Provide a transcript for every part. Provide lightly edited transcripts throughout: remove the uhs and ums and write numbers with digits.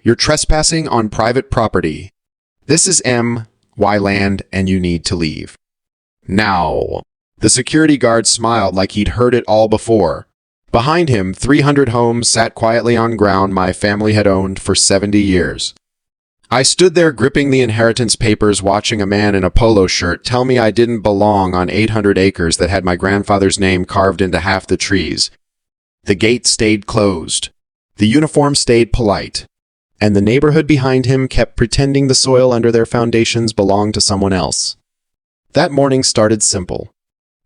You're trespassing on private property. This is M.Y. land, and you need to leave. Now. The security guard smiled like he'd heard it all before. Behind him, 300 homes sat quietly on ground my family had owned for 70 years. I stood there gripping the inheritance papers, watching a man in a polo shirt tell me I didn't belong on 800 acres that had my grandfather's name carved into half the trees. The gate stayed closed. The uniform stayed polite. And the neighborhood behind him kept pretending the soil under their foundations belonged to someone else. That morning started simple.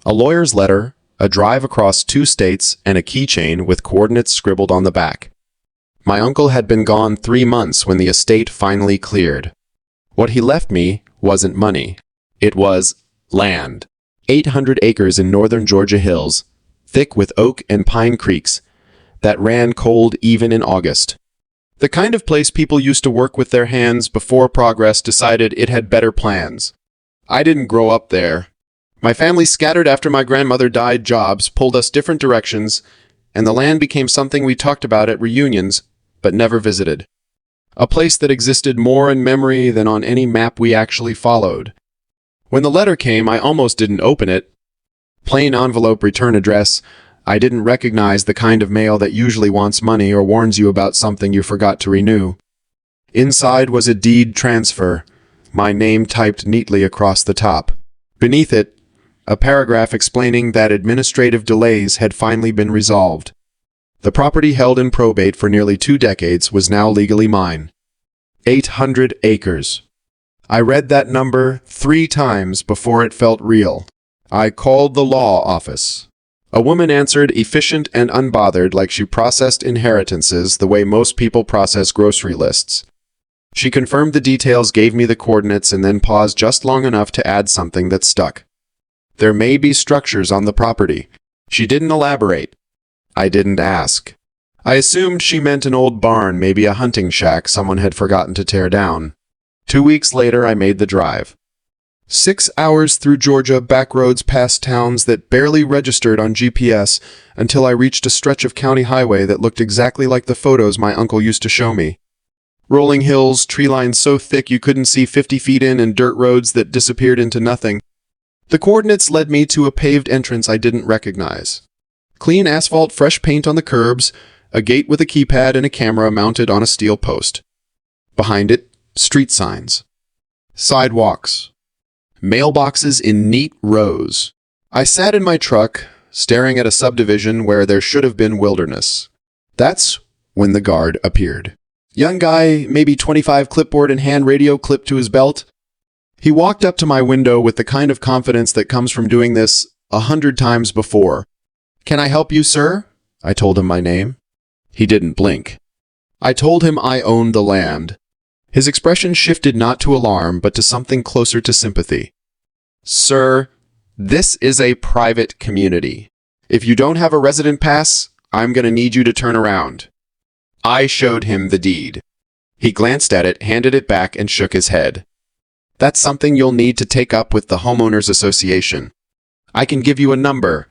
A lawyer's letter, a drive across 2 states, and a keychain with coordinates scribbled on the back. My uncle had been gone 3 months when the estate finally cleared. What he left me wasn't money. It was land. 800 acres in northern Georgia hills, thick with oak and pine creeks, that ran cold even in August. The kind of place people used to work with their hands before progress decided it had better plans. I didn't grow up there. My family scattered after my grandmother died. Jobs pulled us different directions, and the land became something we talked about at reunions, but never visited. A place that existed more in memory than on any map we actually followed. When the letter came, I almost didn't open it. Plain envelope, return address. I didn't recognize the kind of mail that usually wants money or warns you about something you forgot to renew. Inside was a deed transfer, my name typed neatly across the top. Beneath it, a paragraph explaining that administrative delays had finally been resolved. The property held in probate for nearly 2 decades was now legally mine. 800 acres. I read that number 3 times before it felt real. I called the law office. A woman answered, efficient and unbothered, like she processed inheritances the way most people process grocery lists. She confirmed the details, gave me the coordinates, and then paused just long enough to add something that stuck. There may be structures on the property. She didn't elaborate. I didn't ask. I assumed she meant an old barn, maybe a hunting shack someone had forgotten to tear down. 2 weeks later, I made the drive. 6 hours through Georgia, back roads past towns that barely registered on GPS until I reached a stretch of county highway that looked exactly like the photos my uncle used to show me. Rolling hills, tree lines so thick you couldn't see 50 feet in, and dirt roads that disappeared into nothing. The coordinates led me to a paved entrance I didn't recognize. Clean asphalt, fresh paint on the curbs, a gate with a keypad and a camera mounted on a steel post. Behind it, street signs. Sidewalks. Mailboxes in neat rows. I sat in my truck, staring at a subdivision where there should have been wilderness. That's when the guard appeared. Young guy, maybe 25, clipboard in hand, radio clipped to his belt. He walked up to my window with the kind of confidence that comes from doing this 100 times before. "Can I help you, sir?" I told him my name. He didn't blink. I told him I owned the land. His expression shifted not to alarm, but to something closer to sympathy. "Sir, this is a private community. If you don't have a resident pass, I'm going to need you to turn around." I showed him the deed. He glanced at it, handed it back, and shook his head. "That's something you'll need to take up with the homeowners association. I can give you a number."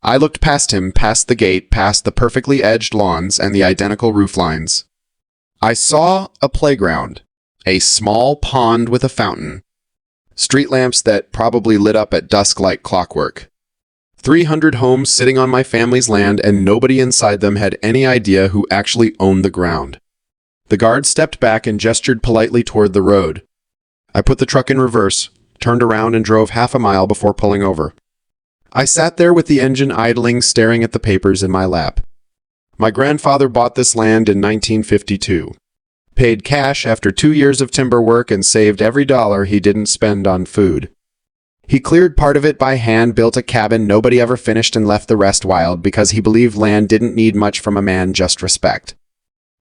I looked past him, past the gate, past the perfectly edged lawns and the identical roof lines. I saw a playground, a small pond with a fountain, street lamps that probably lit up at dusk like clockwork. 300 homes sitting on my family's land, and nobody inside them had any idea who actually owned the ground. The guard stepped back and gestured politely toward the road. I put the truck in reverse, turned around, and drove half a mile before pulling over. I sat there with the engine idling, staring at the papers in my lap. My grandfather bought this land in 1952, paid cash after 2 years of timber work, and saved every dollar he didn't spend on food. He cleared part of it by hand, built a cabin nobody ever finished, and left the rest wild because he believed land didn't need much from a man, just respect.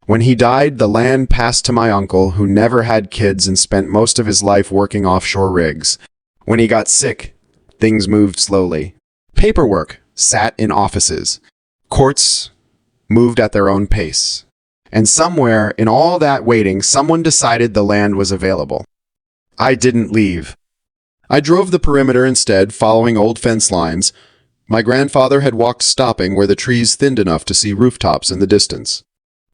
When he died, the land passed to my uncle, who never had kids and spent most of his life working offshore rigs. When he got sick, things moved slowly. Paperwork sat in offices. Courts moved at their own pace. And somewhere in all that waiting, someone decided the land was available. I didn't leave. I drove the perimeter instead, following old fence lines. My grandfather had walked, stopping where the trees thinned enough to see rooftops in the distance.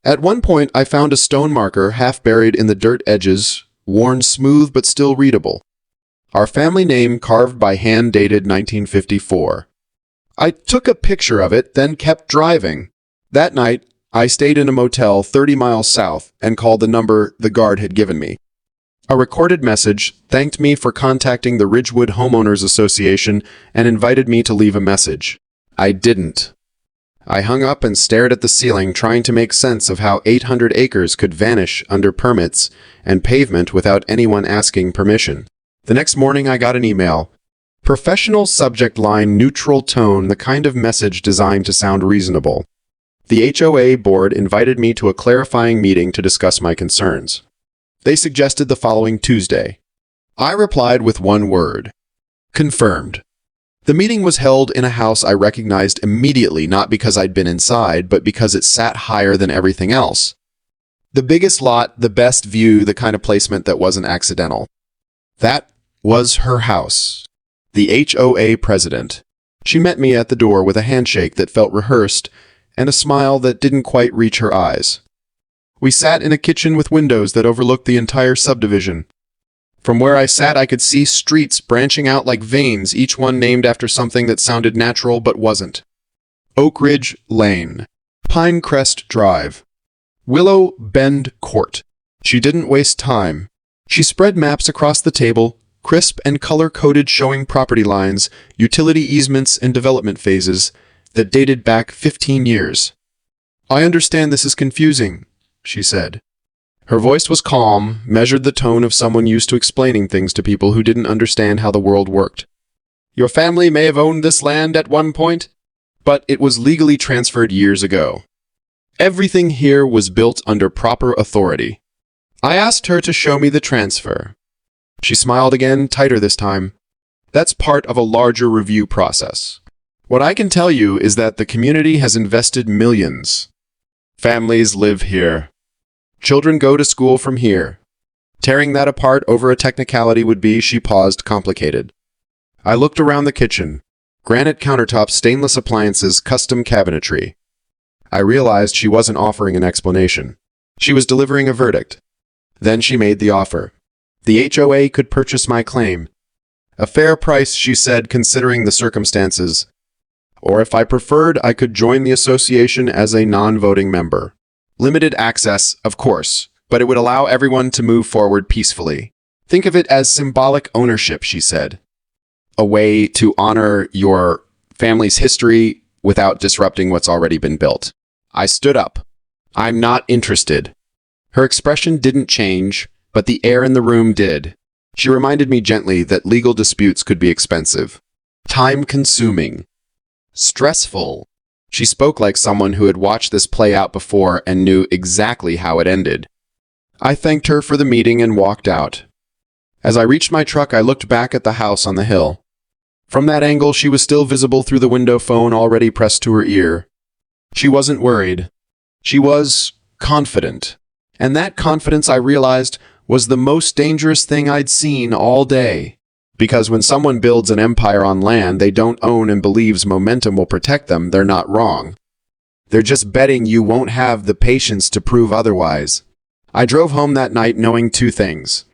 At one point, I found a stone marker half buried in the dirt edges, worn smooth but still readable. Our family name carved by hand, dated 1954. I took a picture of it, then kept driving. That night, I stayed in a motel 30 miles south and called the number the guard had given me. A recorded message thanked me for contacting the Ridgewood Homeowners Association and invited me to leave a message. I didn't. I hung up and stared at the ceiling, trying to make sense of how 800 acres could vanish under permits and pavement without anyone asking permission. The next morning, I got an email. Professional subject line, neutral tone, the kind of message designed to sound reasonable. The HOA board invited me to a clarifying meeting to discuss my concerns. They suggested the following Tuesday. I replied with one word. Confirmed. The meeting was held in a house I recognized immediately, not because I'd been inside, but because it sat higher than everything else. The biggest lot, the best view, the kind of placement that wasn't accidental. That was her house. The HOA president. She met me at the door with a handshake that felt rehearsed and a smile that didn't quite reach her eyes. We sat in a kitchen with windows that overlooked the entire subdivision. From where I sat, I could see streets branching out like veins, each one named after something that sounded natural but wasn't. Oak Ridge Lane, Pinecrest Drive, Willow Bend Court. She didn't waste time. She spread maps across the table, crisp and color-coded, showing property lines, utility easements, and development phases that dated back 15 years. I understand this is confusing, she said. Her voice was calm, measured the tone of someone used to explaining things to people who didn't understand how the world worked. Your family may have owned this land at one point, but it was legally transferred years ago. Everything here was built under proper authority. I asked her to show me the transfer. She smiled again, tighter this time. That's part of a larger review process. What I can tell you is that the community has invested millions. Families live here. Children go to school from here. Tearing that apart over a technicality would be, she paused, complicated. I looked around the kitchen. Granite countertops, stainless appliances, custom cabinetry. I realized she wasn't offering an explanation. She was delivering a verdict. Then she made the offer. The HOA could purchase my claim. A fair price, she said, considering the circumstances. Or if I preferred, I could join the association as a non-voting member. Limited access, of course, but it would allow everyone to move forward peacefully. Think of it as symbolic ownership, she said. A way to honor your family's history without disrupting what's already been built. I stood up. I'm not interested. Her expression didn't change, but the air in the room did. She reminded me gently that legal disputes could be expensive, time-consuming, stressful. She spoke like someone who had watched this play out before and knew exactly how it ended. I thanked her for the meeting and walked out. As I reached my truck, I looked back at the house on the hill. From that angle, she was still visible through the window phone already pressed to her ear. She wasn't worried. She was confident. And that confidence, I realized, was the most dangerous thing I'd seen all day. Because when someone builds an empire on land they don't own and believes momentum will protect them, they're not wrong. They're just betting you won't have the patience to prove otherwise. I drove home that night knowing two things.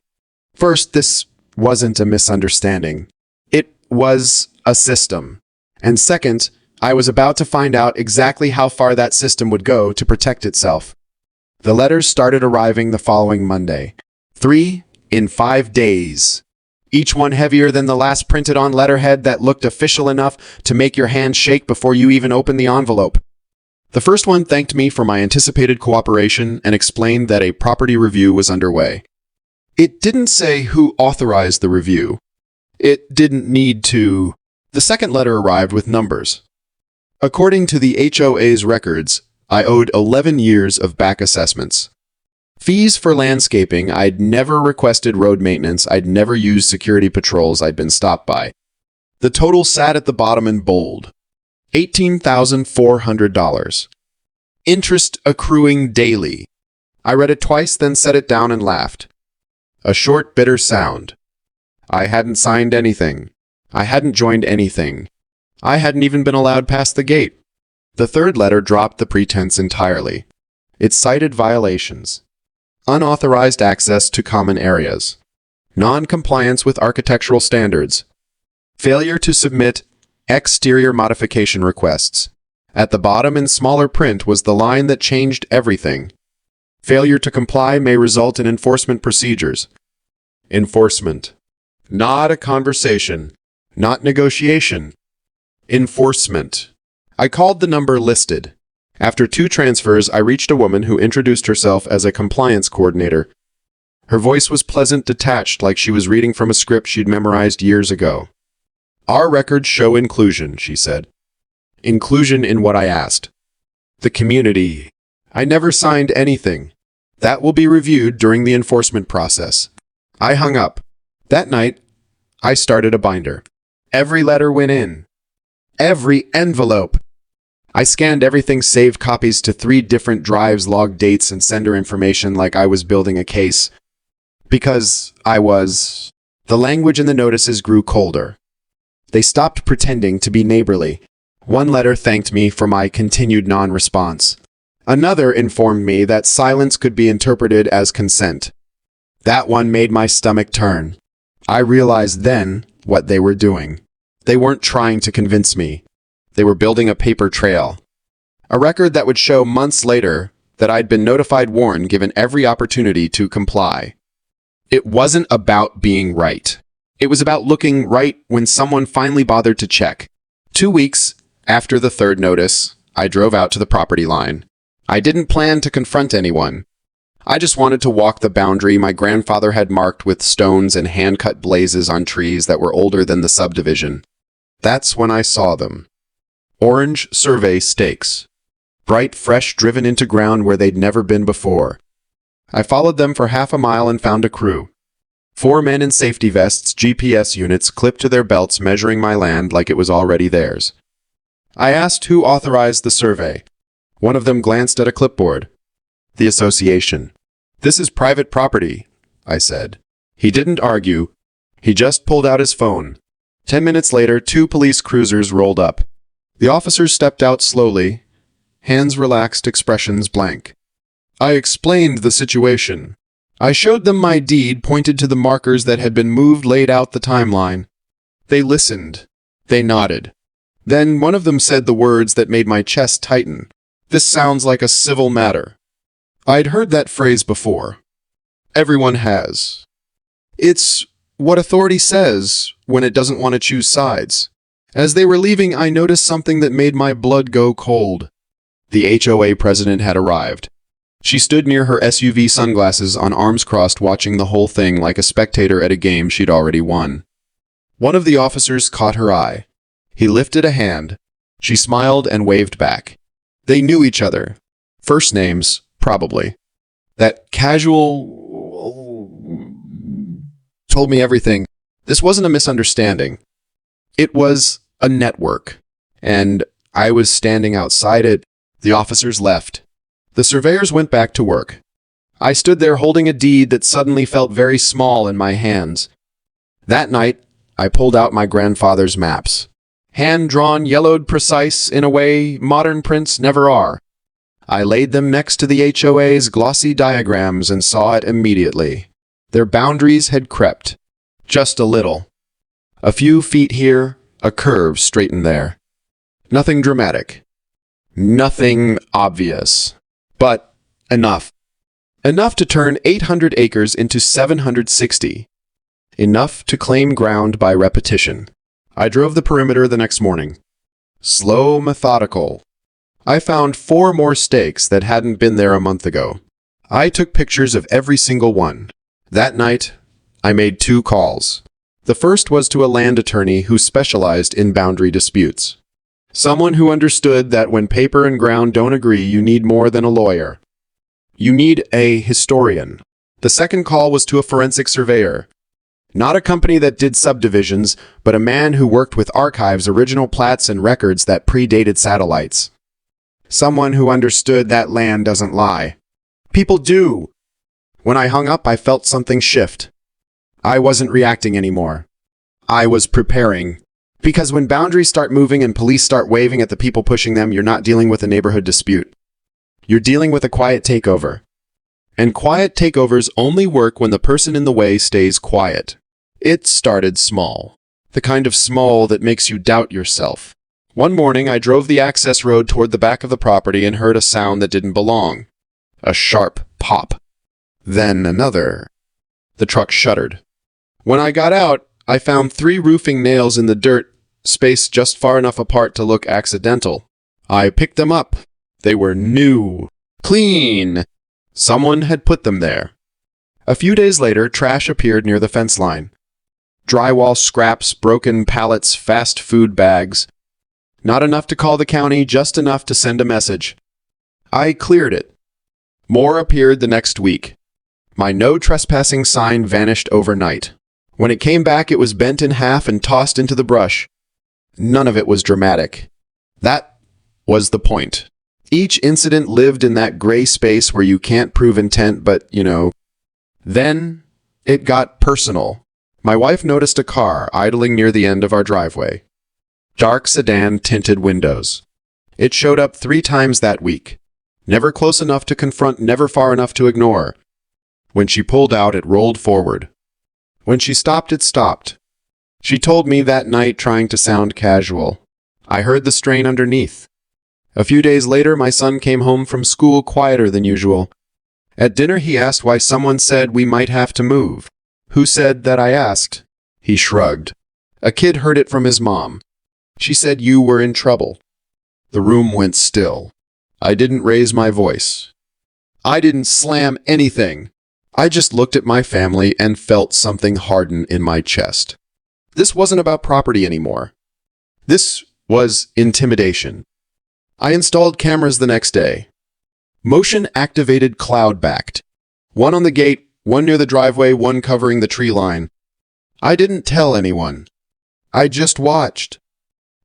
First, this wasn't a misunderstanding. It was a system. And second, I was about to find out exactly how far that system would go to protect itself. The letters started arriving the following Monday. 3 in 5 days. Each one heavier than the last, printed on letterhead that looked official enough to make your hand shake before you even opened the envelope. The first one thanked me for my anticipated cooperation and explained that a property review was underway. It didn't say who authorized the review. It didn't need to. The second letter arrived with numbers. According to the HOA's records, I owed 11 years of back assessments. Fees for landscaping. I'd never requested road maintenance. I'd never used security patrols I'd been stopped by. The total sat at the bottom in bold. $18,400. Interest accruing daily. I read it twice, then set it down and laughed. A short, bitter sound. I hadn't signed anything. I hadn't joined anything. I hadn't even been allowed past the gate. The third letter dropped the pretense entirely. It cited violations: unauthorized access to common areas, non-compliance with architectural standards, failure to submit exterior modification requests. At the bottom in smaller print was the line that changed everything: failure to comply may result in enforcement procedures. Enforcement. Not a conversation. Not negotiation. Enforcement. I called the number listed. After 2 transfers, I reached a woman who introduced herself as a compliance coordinator. Her voice was pleasant, detached, like she was reading from a script she'd memorized years ago. "Our records show inclusion," she said. Inclusion in what I asked. The community. I never signed anything. That will be reviewed during the enforcement process. I hung up. That night, I started a binder. Every letter went in. Every envelope. I scanned everything, saved copies to 3 different drives, logged dates and sender information like I was building a case. Because I was. The language in the notices grew colder. They stopped pretending to be neighborly. One letter thanked me for my continued non-response. Another informed me that silence could be interpreted as consent. That one made my stomach turn. I realized then what they were doing. They weren't trying to convince me. They were building a paper trail. A record that would show months later that I'd been notified, warned, given every opportunity to comply. It wasn't about being right. It was about looking right when someone finally bothered to check. 2 weeks after the 3rd notice, I drove out to the property line. I didn't plan to confront anyone. I just wanted to walk the boundary my grandfather had marked with stones and hand-cut blazes on trees that were older than the subdivision. That's when I saw them. Orange survey stakes. Bright, fresh, driven into ground where they'd never been before. I followed them for half a mile and found a crew. 4 men in safety vests, GPS units clipped to their belts, measuring my land like it was already theirs. I asked who authorized the survey. One of them glanced at a clipboard. The association. "This is private property," I said. He didn't argue. He just pulled out his phone. 10 minutes later, 2 police cruisers rolled up. The officers stepped out slowly, hands relaxed, expressions blank. I explained the situation. I showed them my deed, pointed to the markers that had been moved, laid out the timeline. They listened. They nodded. Then one of them said the words that made my chest tighten. "This sounds like a civil matter." I'd heard that phrase before. Everyone has. It's what authority says when it doesn't want to choose sides. As they were leaving, I noticed something that made my blood go cold. The HOA president had arrived. She stood near her SUV, sunglasses on, arms crossed, watching the whole thing like a spectator at a game she'd already won. One of the officers caught her eye. He lifted a hand. She smiled and waved back. They knew each other. First names, probably. That casual told me everything. This wasn't a misunderstanding. It was a network. And I was standing outside it. The officers left. The surveyors went back to work. I stood there holding a deed that suddenly felt very small in my hands. That night, I pulled out my grandfather's maps. Hand-drawn, yellowed, precise, in a way modern prints never are. I laid them next to the HOA's glossy diagrams and saw it immediately. Their boundaries had crept. Just a little. A few feet here, a curve straightened there. Nothing dramatic. Nothing obvious. But enough. Enough to turn 800 acres into 760. Enough to claim ground by repetition. I drove the perimeter the next morning. Slow, methodical. I found 4 more stakes that hadn't been there a month ago. I took pictures of every single one. That night, I made 2 calls. The first was to a land attorney who specialized in boundary disputes. Someone who understood that when paper and ground don't agree, you need more than a lawyer. You need a historian. The second call was to a forensic surveyor. Not a company that did subdivisions, but a man who worked with archives, original plats, and records that predated satellites. Someone who understood that land doesn't lie. People do. When I hung up, I felt something shift. I wasn't reacting anymore. I was preparing. Because when boundaries start moving and police start waving at the people pushing them, you're not dealing with a neighborhood dispute. You're dealing with a quiet takeover. And quiet takeovers only work when the person in the way stays quiet. It started small. The kind of small that makes you doubt yourself. One morning, I drove the access road toward the back of the property and heard a sound that didn't belong. A sharp pop. Then another. The truck shuddered. When I got out, I found 3 roofing nails in the dirt, spaced just far enough apart to look accidental. I picked them up. They were new. Clean. Someone had put them there. A few days later, trash appeared near the fence line. Drywall scraps, broken pallets, fast food bags. Not enough to call the county, just enough to send a message. I cleared it. More appeared the next week. My no trespassing sign vanished overnight. When it came back, it was bent in half and tossed into the brush. None of it was dramatic. That was the point. Each incident lived in that gray space where you can't prove intent, but, Then it got personal. My wife noticed a car idling near the end of our driveway. Dark sedan tinted windows. It showed up 3 times that week. Never close enough to confront, never far enough to ignore. When she pulled out, it rolled forward. When she stopped, it stopped. She told me that night, trying to sound casual. I heard the strain underneath. A few days later, my son came home from school quieter than usual. At dinner, he asked why someone said we might have to move. Who said that, I asked. He shrugged. A kid heard it from his mom. She said you were in trouble. The room went still. I didn't raise my voice. I didn't slam anything. I just looked at my family and felt something harden in my chest. This wasn't about property anymore. This was intimidation. I installed cameras the next day. Motion-activated cloud-backed. One on the gate, one near the driveway, one covering the tree line. I didn't tell anyone. I just watched.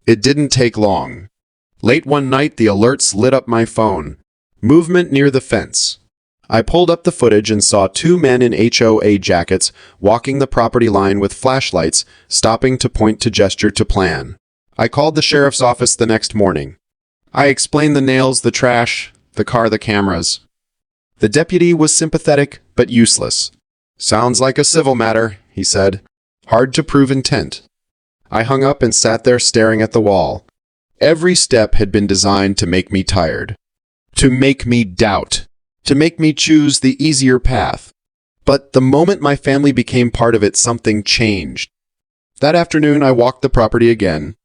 It didn't take long. Late one night, the alerts lit up my phone. Movement near the fence. I pulled up the footage and saw 2 men in HOA jackets walking the property line with flashlights, stopping to point to gesture to plan. I called the sheriff's office the next morning. I explained the nails, the trash, the car, the cameras. The deputy was sympathetic, but useless. Sounds like a civil matter, he said. Hard to prove intent. I hung up and sat there staring at the wall. Every step had been designed to make me tired. To make me doubt. To make me choose the easier path. But the moment my family became part of it, something changed. That afternoon, I walked the property again.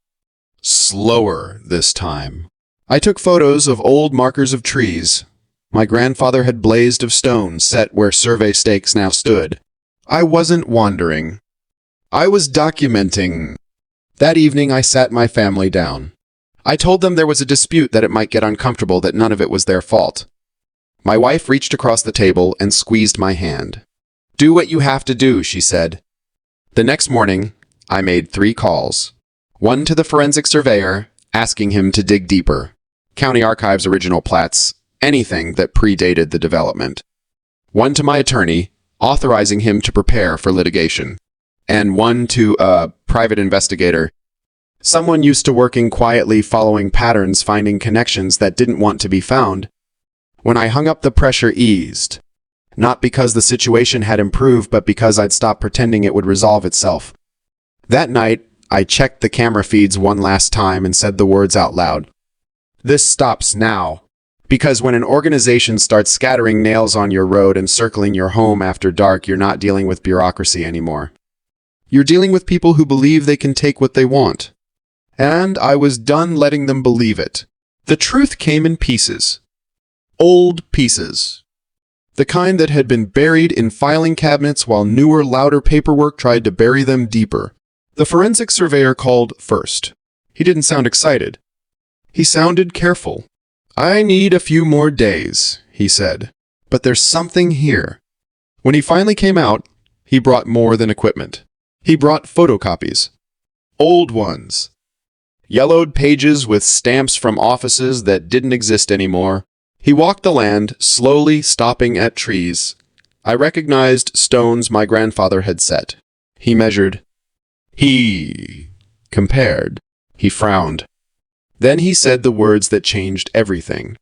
Slower this time. I took photos of old markers of trees. My grandfather had blazed of stone set where survey stakes now stood. I wasn't wandering. I was documenting. That evening, I sat my family down. I told them there was a dispute, that it might get uncomfortable, that none of it was their fault. My wife reached across the table and squeezed my hand. Do what you have to do, she said. The next morning, I made 3 calls. One to the forensic surveyor, asking him to dig deeper. County Archives original plats, anything that predated the development. One to my attorney, authorizing him to prepare for litigation. And one to a private investigator, someone used to working quietly, following patterns, finding connections that didn't want to be found. When I hung up, the pressure eased. Not because the situation had improved, but because I'd stopped pretending it would resolve itself. That night, I checked the camera feeds one last time and said the words out loud. This stops now. Because when an organization starts scattering nails on your road and circling your home after dark, you're not dealing with bureaucracy anymore. You're dealing with people who believe they can take what they want. And I was done letting them believe it. The truth came in pieces. Old pieces. The kind that had been buried in filing cabinets while newer, louder paperwork tried to bury them deeper. The forensic surveyor called first. He didn't sound excited. He sounded careful. I need a few more days, he said. But there's something here. When he finally came out, he brought more than equipment. He brought photocopies. Old ones. Yellowed pages with stamps from offices that didn't exist anymore. He walked the land, slowly stopping at trees. I recognized stones my grandfather had set. He measured. He compared. He frowned. Then he said the words that changed everything.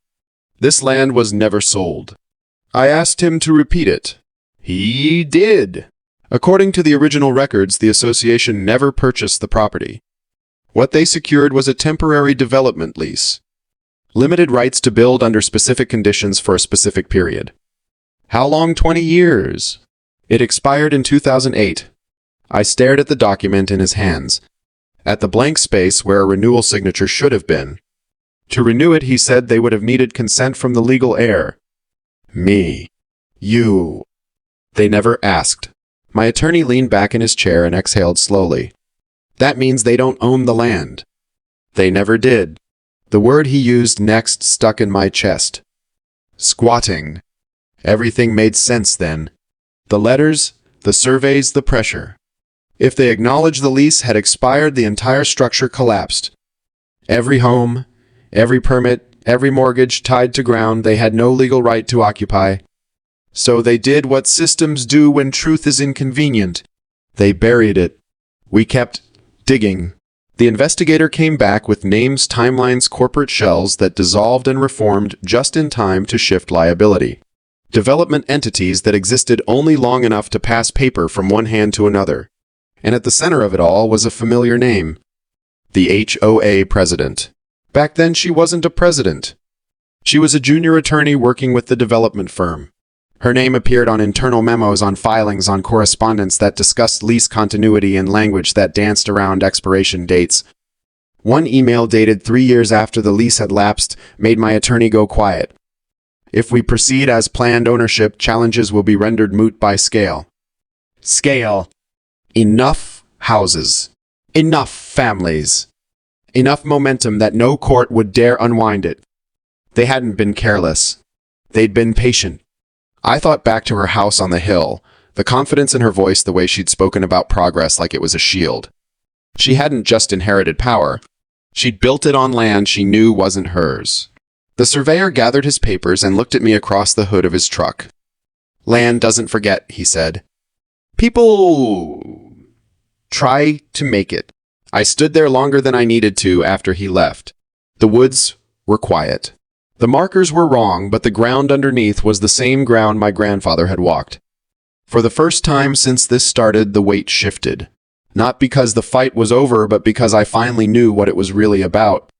This land was never sold. I asked him to repeat it. He did. According to the original records, the association never purchased the property. What they secured was a temporary development lease. Limited rights to build under specific conditions for a specific period. How long? 20 years. It expired in 2008. I stared at the document in his hands, at the blank space where a renewal signature should have been. To renew it, he said they would have needed consent from the legal heir. Me. You. They never asked. My attorney leaned back in his chair and exhaled slowly. That means they don't own the land. They never did. The word he used next stuck in my chest. Squatting. Everything made sense then. The letters, the surveys, the pressure. If they acknowledged the lease had expired, the entire structure collapsed. Every home, every permit, every mortgage tied to ground they had no legal right to occupy. So they did what systems do when truth is inconvenient. They buried it. We kept digging. The investigator came back with names, timelines, corporate shells that dissolved and reformed just in time to shift liability. Development entities that existed only long enough to pass paper from one hand to another. And at the center of it all was a familiar name. The HOA president. Back then she wasn't a president. She was a junior attorney working with the development firm. Her name appeared on internal memos, on filings, on correspondence that discussed lease continuity and language that danced around expiration dates. One email dated 3 years after the lease had lapsed made my attorney go quiet. If we proceed as planned, ownership challenges will be rendered moot by scale. Scale. Enough houses. Enough families. Enough momentum that no court would dare unwind it. They hadn't been careless. They'd been patient. I thought back to her house on the hill, the confidence in her voice, the way she'd spoken about progress like it was a shield. She hadn't just inherited power. She'd built it on land she knew wasn't hers. The surveyor gathered his papers and looked at me across the hood of his truck. Land doesn't forget, he said. People try to make it. I stood there longer than I needed to after he left. The woods were quiet. The markers were wrong, but the ground underneath was the same ground my grandfather had walked. For the first time since this started, the weight shifted. Not because the fight was over, but because I finally knew what it was really about.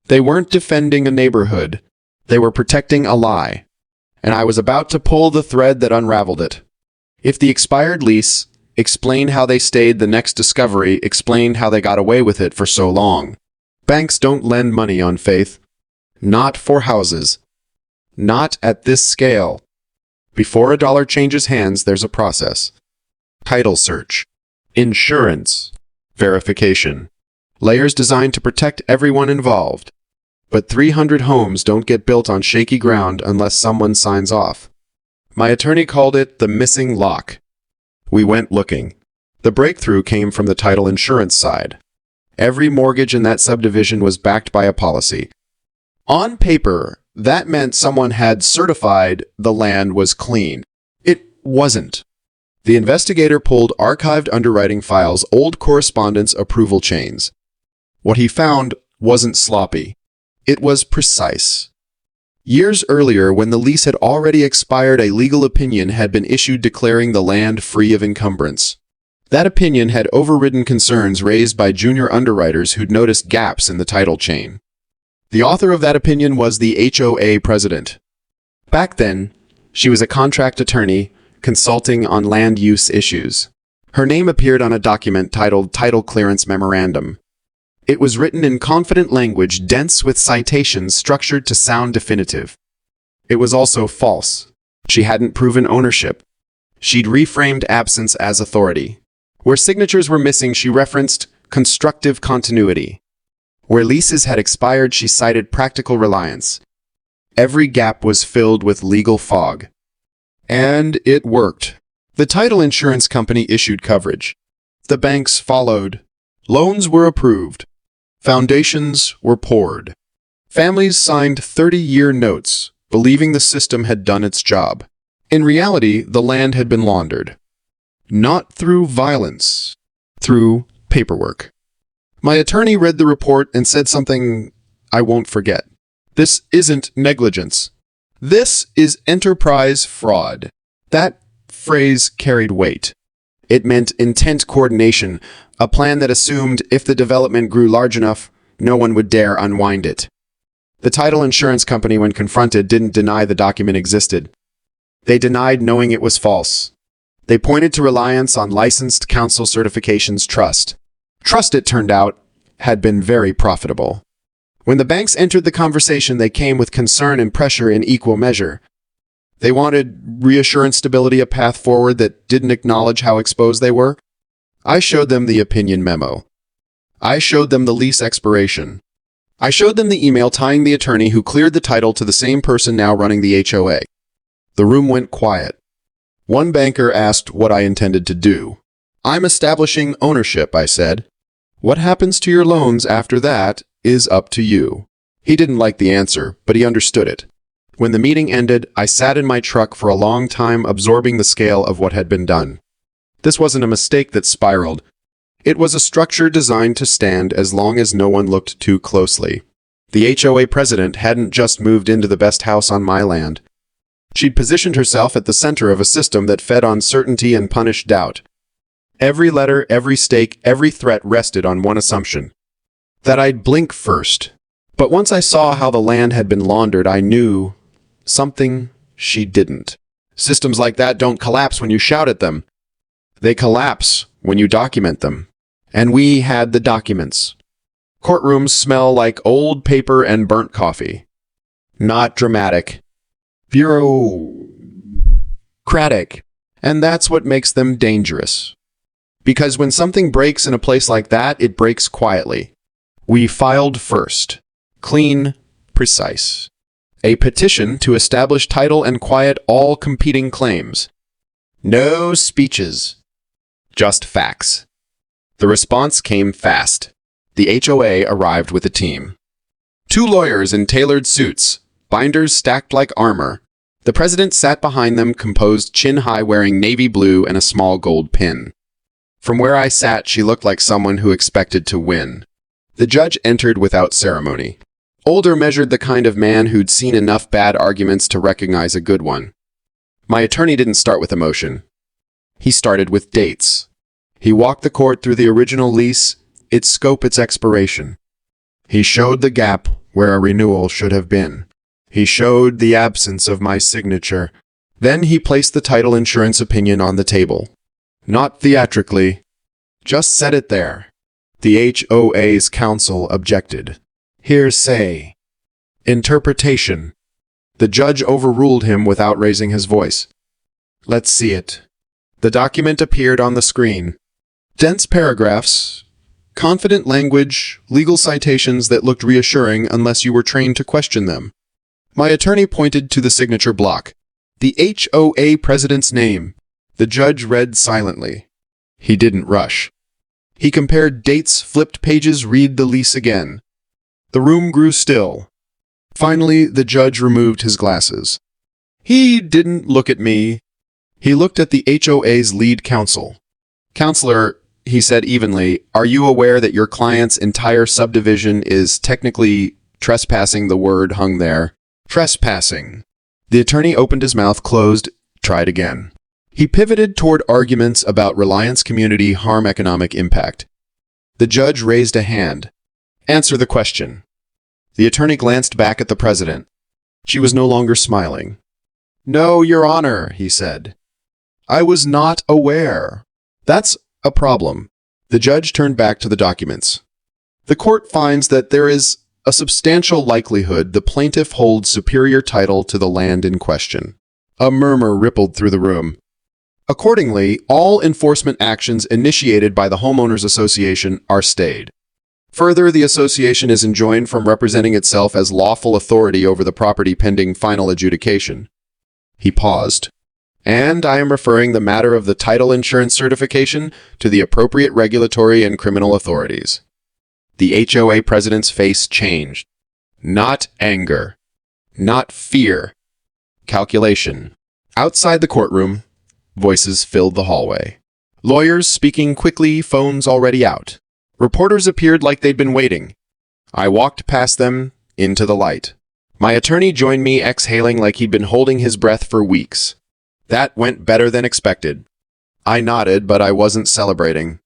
They weren't defending a neighborhood. They were protecting a lie. And I was about to pull the thread that unraveled it. If the expired lease explained how they stayed, the next discovery explained how they got away with it for so long. Banks don't lend money on faith. Not for houses. Not at this scale. Before a dollar changes hands, there's a process. Title search. Insurance. Verification. Layers designed to protect everyone involved. But 300 homes don't get built on shaky ground unless someone signs off. My attorney called it the missing lock. We went looking. The breakthrough came from the title insurance side. Every mortgage in that subdivision was backed by a policy. On paper, that meant someone had certified the land was clean. It wasn't. The investigator pulled archived underwriting files, old correspondence, approval chains. What he found wasn't sloppy. It was precise. Years earlier, when the lease had already expired, a legal opinion had been issued declaring the land free of encumbrance. That opinion had overridden concerns raised by junior underwriters who'd noticed gaps in the title chain. The author of that opinion was the HOA president. Back then, she was a contract attorney consulting on land use issues. Her name appeared on a document titled Title Clearance Memorandum. It was written in confident language, dense with citations structured to sound definitive. It was also false. She hadn't proven ownership. She'd reframed absence as authority. Where signatures were missing, she referenced constructive continuity. Where leases had expired, she cited practical reliance. Every gap was filled with legal fog. And it worked. The title insurance company issued coverage. The banks followed. Loans were approved. Foundations were poured. Families signed 30-year notes, believing the system had done its job. In reality, the land had been laundered. Not through violence, through paperwork. My attorney read the report and said something I won't forget. This isn't negligence. This is enterprise fraud. That phrase carried weight. It meant intent coordination, a plan that assumed if the development grew large enough, no one would dare unwind it. The title insurance company, when confronted, didn't deny the document existed. They denied knowing it was false. They pointed to reliance on licensed counsel certifications trust. Trust, it turned out, had been very profitable. When the banks entered the conversation, they came with concern and pressure in equal measure. They wanted reassurance, stability, a path forward that didn't acknowledge how exposed they were. I showed them the opinion memo. I showed them the lease expiration. I showed them the email tying the attorney who cleared the title to the same person now running the HOA. The room went quiet. One banker asked what I intended to do. I'm establishing ownership, I said. What happens to your loans after that is up to you. He didn't like the answer, but he understood it. When the meeting ended, I sat in my truck for a long time, absorbing the scale of what had been done. This wasn't a mistake that spiraled. It was a structure designed to stand as long as no one looked too closely. The HOA president hadn't just moved into the best house on my land. She'd positioned herself at the center of a system that fed on certainty and punished doubt. Every letter, every stake, every threat rested on one assumption: that I'd blink first. But once I saw how the land had been laundered, I knew something she didn't. Systems like that don't collapse when you shout at them. They collapse when you document them. And we had the documents. Courtrooms smell like old paper and burnt coffee. Not dramatic. Bureaucratic. And that's what makes them dangerous. Because when something breaks in a place like that, it breaks quietly. We filed first. Clean, precise. A petition to establish title and quiet all competing claims. No speeches. Just facts. The response came fast. The HOA arrived with a team. 2 lawyers in tailored suits, binders stacked like armor. The president sat behind them, composed, chin high, wearing navy blue and a small gold pin. From where I sat, she looked like someone who expected to win. The judge entered without ceremony. Older, measured, the kind of man who'd seen enough bad arguments to recognize a good one. My attorney didn't start with emotion. He started with dates. He walked the court through the original lease, its scope, its expiration. He showed the gap where a renewal should have been. He showed the absence of my signature. Then he placed the title insurance opinion on the table. Not theatrically, just set it there. The HOA's counsel objected. Hearsay. Interpretation. The judge overruled him without raising his voice. Let's see it. The document appeared on the screen. Dense paragraphs, confident language, legal citations that looked reassuring unless you were trained to question them. My attorney pointed to the signature block. The HOA president's name. The judge read silently. He didn't rush. He compared dates, flipped pages, read the lease again. The room grew still. Finally, the judge removed his glasses. He didn't look at me. He looked at the HOA's lead counsel. Counselor, he said evenly, are you aware that your client's entire subdivision is technically trespassing? The word hung there. Trespassing. The attorney opened his mouth, closed, tried again. He pivoted toward arguments about reliance, community harm, economic impact. The judge raised a hand. Answer the question. The attorney glanced back at the president. She was no longer smiling. No, Your Honor, he said. I was not aware. That's a problem. The judge turned back to the documents. The court finds that there is a substantial likelihood the plaintiff holds superior title to the land in question. A murmur rippled through the room. Accordingly, all enforcement actions initiated by the Homeowners Association are stayed. Further, the association is enjoined from representing itself as lawful authority over the property pending final adjudication. He paused. And I am referring the matter of the title insurance certification to the appropriate regulatory and criminal authorities. The HOA president's face changed. Not anger. Not fear. Calculation. Outside the courtroom, voices filled the hallway. Lawyers speaking quickly, phones already out. Reporters appeared like they'd been waiting. I walked past them into the light. My attorney joined me, exhaling like he'd been holding his breath for weeks. That went better than expected. I nodded, but I wasn't celebrating.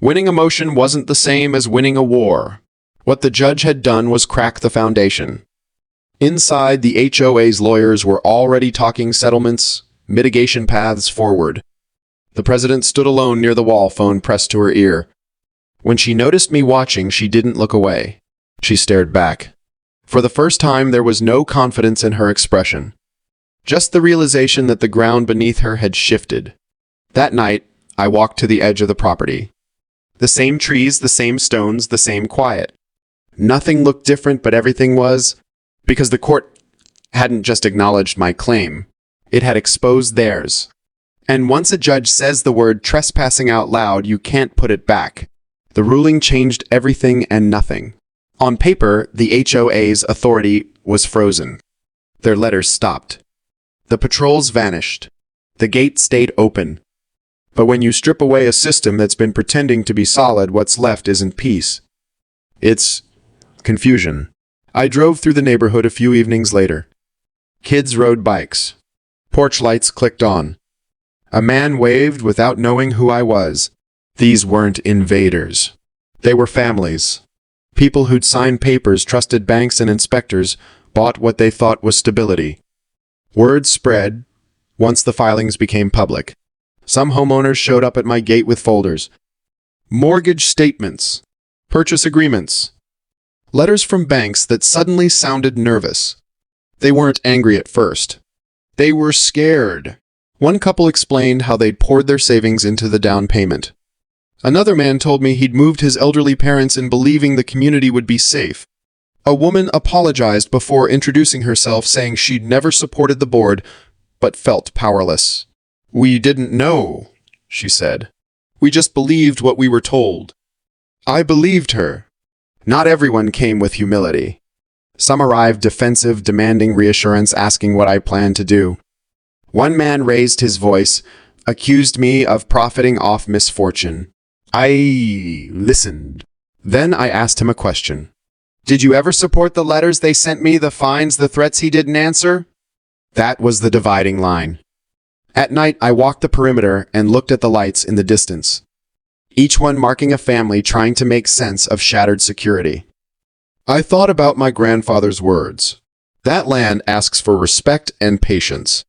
Winning a motion wasn't the same as winning a war. What the judge had done was crack the foundation. Inside, the HOA's lawyers were already talking settlements, mitigation paths forward. The president stood alone near the wall, phone pressed to her ear. When she noticed me watching, she didn't look away. She stared back. For the first time, there was no confidence in her expression. Just the realization that the ground beneath her had shifted. That night, I walked to the edge of the property. The same trees, the same stones, the same quiet. Nothing looked different, but everything was, because the court hadn't just acknowledged my claim. It had exposed theirs. And once a judge says the word trespassing out loud, you can't put it back. The ruling changed everything and nothing. On paper, the HOA's authority was frozen. Their letters stopped. The patrols vanished. The gate stayed open. But when you strip away a system that's been pretending to be solid, what's left isn't peace. It's confusion. I drove through the neighborhood a few evenings later. Kids rode bikes. Porch lights clicked on. A man waved without knowing who I was. These weren't invaders. They were families. People who'd signed papers, trusted banks and inspectors, bought what they thought was stability. Word spread once the filings became public. Some homeowners showed up at my gate with folders. Mortgage statements. Purchase agreements. Letters from banks that suddenly sounded nervous. They weren't angry at first. They were scared. One couple explained how they'd poured their savings into the down payment. Another man told me he'd moved his elderly parents in believing the community would be safe. A woman apologized before introducing herself, saying she'd never supported the board, but felt powerless. "We didn't know," she said. "We just believed what we were told." I believed her. Not everyone came with humility. Some arrived defensive, demanding reassurance, asking what I planned to do. One man raised his voice, accused me of profiting off misfortune. I listened. Then I asked him a question. "Did you ever support the letters they sent me, the fines, the threats he didn't answer?" That was the dividing line. At night, I walked the perimeter and looked at the lights in the distance, each one marking a family trying to make sense of shattered security. I thought about my grandfather's words. That land asks for respect and patience.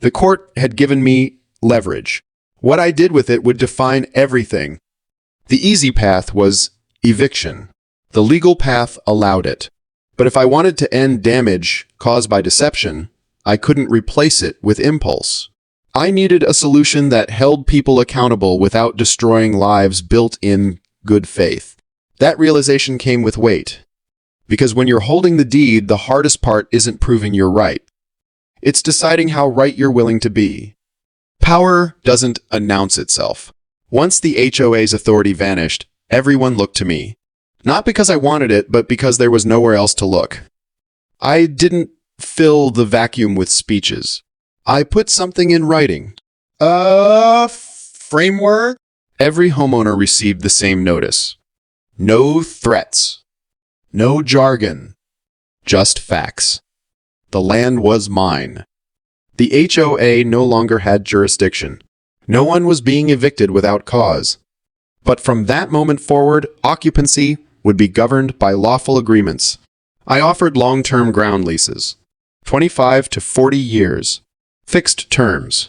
The court had given me leverage. What I did with it would define everything. The easy path was eviction. The legal path allowed it. But if I wanted to end damage caused by deception, I couldn't replace it with impulse. I needed a solution that held people accountable without destroying lives built in good faith. That realization came with weight. Because when you're holding the deed, the hardest part isn't proving you're right. It's deciding how right you're willing to be. Power doesn't announce itself. Once the HOA's authority vanished, everyone looked to me. Not because I wanted it, but because there was nowhere else to look. I didn't fill the vacuum with speeches. I put something in writing. A framework? Every homeowner received the same notice. No threats. No jargon. Just facts. The land was mine. The HOA no longer had jurisdiction. No one was being evicted without cause. But from that moment forward, occupancy would be governed by lawful agreements. I offered long-term ground leases, 25 to 40 years, fixed terms,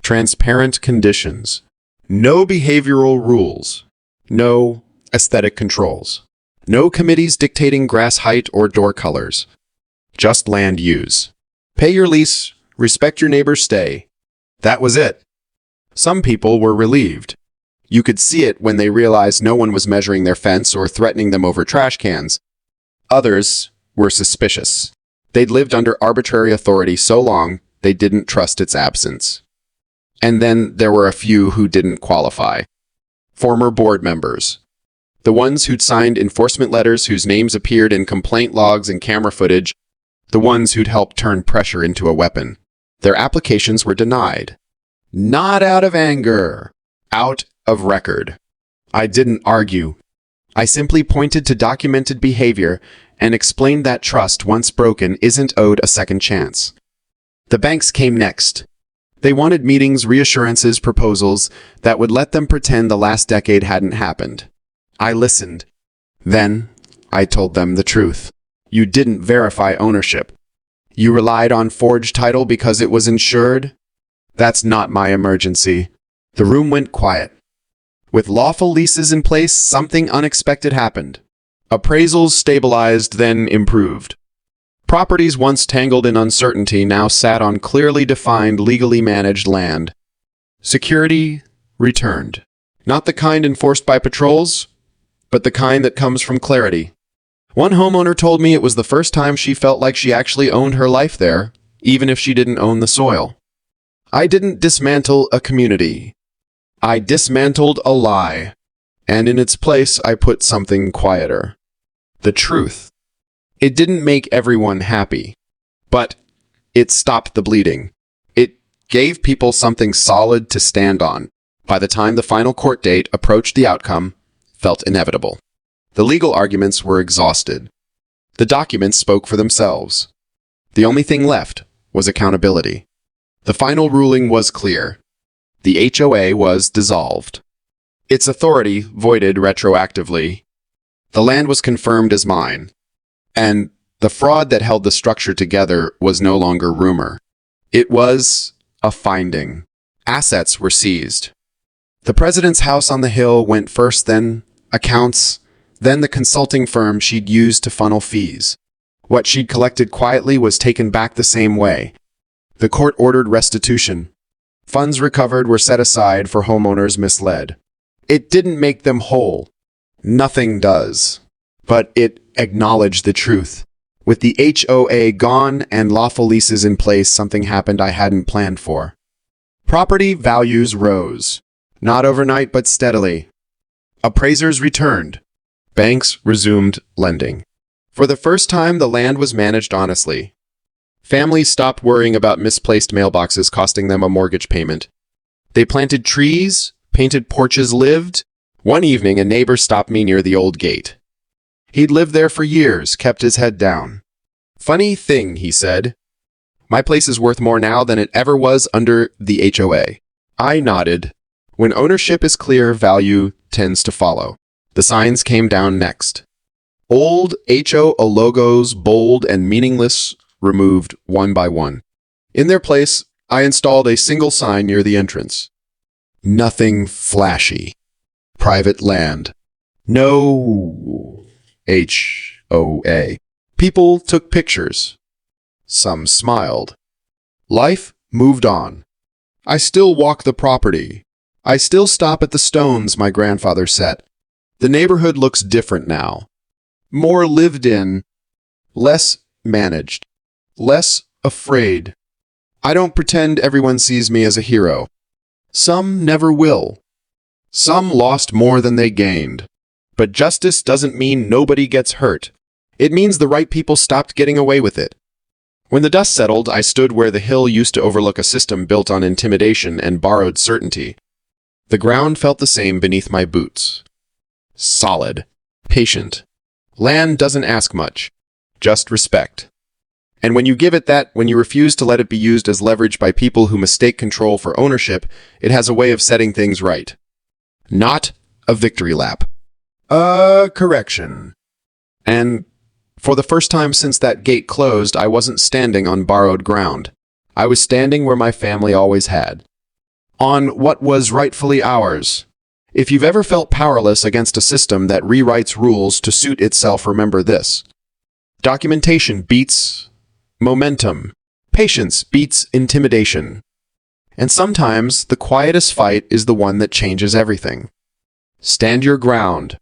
transparent conditions, no behavioral rules, no aesthetic controls, no committees dictating grass height or door colors, just land use. Pay your lease, respect your neighbor's stay. That was it. Some people were relieved. You could see it when they realized no one was measuring their fence or threatening them over trash cans. Others were suspicious. They'd lived under arbitrary authority so long, they didn't trust its absence. And then there were a few who didn't qualify. Former board members. The ones who'd signed enforcement letters whose names appeared in complaint logs and camera footage. The ones who'd helped turn pressure into a weapon. Their applications were denied. Not out of anger. Out of record. I didn't argue. I simply pointed to documented behavior and explained that trust, once broken, isn't owed a second chance. The banks came next. They wanted meetings, reassurances, proposals that would let them pretend the last decade hadn't happened. I listened. Then, I told them the truth. You didn't verify ownership. You relied on forged title because it was insured? That's not my emergency. The room went quiet. With lawful leases in place, something unexpected happened. Appraisals stabilized, then improved. Properties once tangled in uncertainty now sat on clearly defined, legally managed land. Security returned. Not the kind enforced by patrols, but the kind that comes from clarity. One homeowner told me it was the first time she felt like she actually owned her life there, even if she didn't own the soil. I didn't dismantle a community. I dismantled a lie, and in its place I put something quieter. The truth. It didn't make everyone happy, but it stopped the bleeding. It gave people something solid to stand on. By the time the final court date approached, the outcome felt inevitable. The legal arguments were exhausted. The documents spoke for themselves. The only thing left was accountability. The final ruling was clear. The HOA was dissolved. Its authority voided retroactively. The land was confirmed as mine. And the fraud that held the structure together was no longer rumor. It was a finding. Assets were seized. The president's house on the hill went first, then accounts, then the consulting firm she'd used to funnel fees. What she'd collected quietly was taken back the same way. The court ordered restitution. Funds recovered were set aside for homeowners misled. It didn't make them whole. Nothing does. But it acknowledged the truth. With the HOA gone and lawful leases in place, something happened I hadn't planned for. Property values rose. Not overnight, but steadily. Appraisers returned. Banks resumed lending. For the first time, the land was managed honestly. Families stopped worrying about misplaced mailboxes costing them a mortgage payment. They planted trees, painted porches, lived. One evening, a neighbor stopped me near the old gate. He'd lived there for years, kept his head down. Funny thing, he said. My place is worth more now than it ever was under the HOA. I nodded. When ownership is clear, value tends to follow. The signs came down next. Old HOA logos, bold and meaningless, removed one by one. In their place, I installed a single sign near the entrance. Nothing flashy. Private land. No HOA. People took pictures. Some smiled. Life moved on. I still walk the property. I still stop at the stones my grandfather set. The neighborhood looks different now. More lived in, less managed, less afraid. I don't pretend everyone sees me as a hero. Some never will. Some lost more than they gained. But justice doesn't mean nobody gets hurt. It means the right people stopped getting away with it. When the dust settled, I stood where the hill used to overlook a system built on intimidation and borrowed certainty. The ground felt the same beneath my boots. Solid. Patient. Land doesn't ask much. Just respect. And when you give it that, when you refuse to let it be used as leverage by people who mistake control for ownership, it has a way of setting things right. Not a victory lap. A correction. And for the first time since that gate closed, I wasn't standing on borrowed ground. I was standing where my family always had. On what was rightfully ours. If you've ever felt powerless against a system that rewrites rules to suit itself, remember this. Documentation beats momentum. Patience beats intimidation. And sometimes the quietest fight is the one that changes everything. Stand your ground.